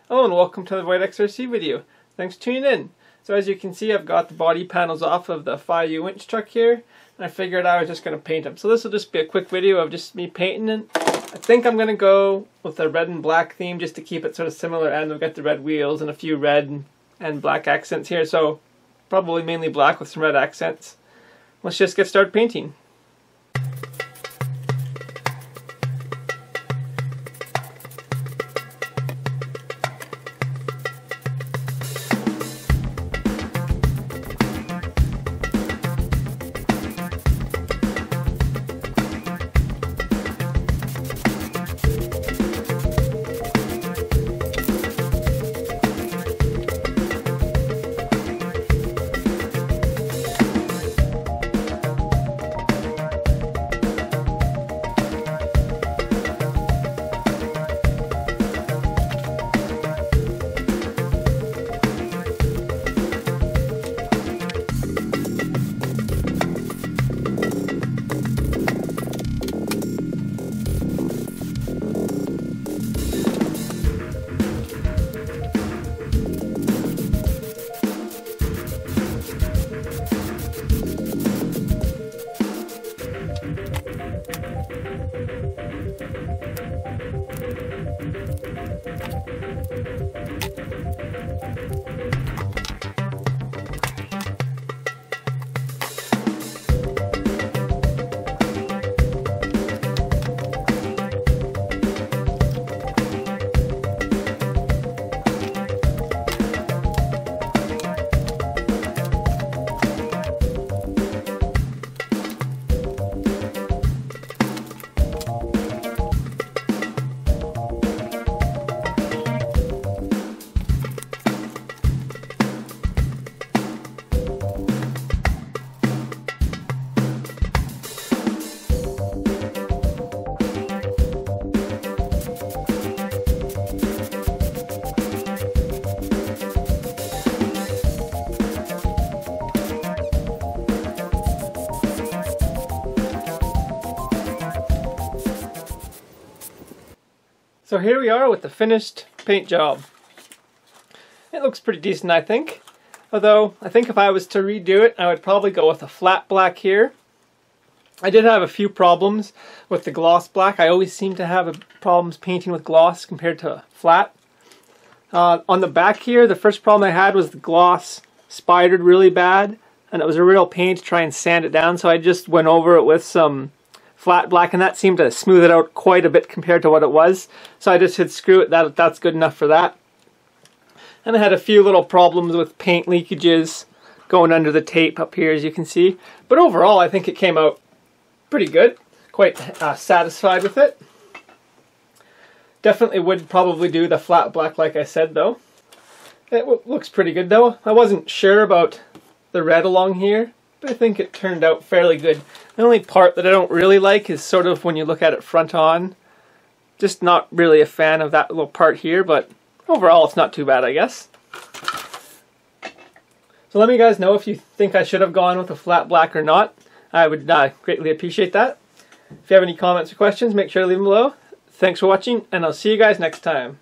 Hello and welcome to the White XRC video. Thanks for tuning in. So as you can see, I've got the body panels off of the 5U winch truck here, and I figured I was just going to paint them. So this will just be a quick video of just me painting it. I think I'm going to go with a red and black theme just to keep it sort of similar, and we've got the red wheels and a few red and black accents here, so probably mainly black with some red accents. Let's just get started painting. So here we are with the finished paint job. It looks pretty decent, I think. Although, I think if I was to redo it, I would probably go with a flat black here. I did have a few problems with the gloss black. I always seem to have problems painting with gloss compared to flat. On the back here, the first problem I had was the gloss spidered really bad, and it was a real pain to try and sand it down, so I just went over it with some flat black, and that seemed to smooth it out quite a bit compared to what it was. So I just said screw it, that's good enough for that. And I had a few little problems with paint leakages going under the tape up here, as you can see. But overall, I think it came out pretty good. Quite satisfied with it. Definitely would probably do the flat black like I said though. It looks pretty good though. I wasn't sure about the red along here, but I think it turned out fairly good. The only part that I don't really like is sort of when you look at it front on. Just not really a fan of that little part here, but overall it's not too bad, I guess. So let me guys know if you think I should have gone with a flat black or not. I would greatly appreciate that. If you have any comments or questions, make sure to leave them below. Thanks for watching, and I'll see you guys next time.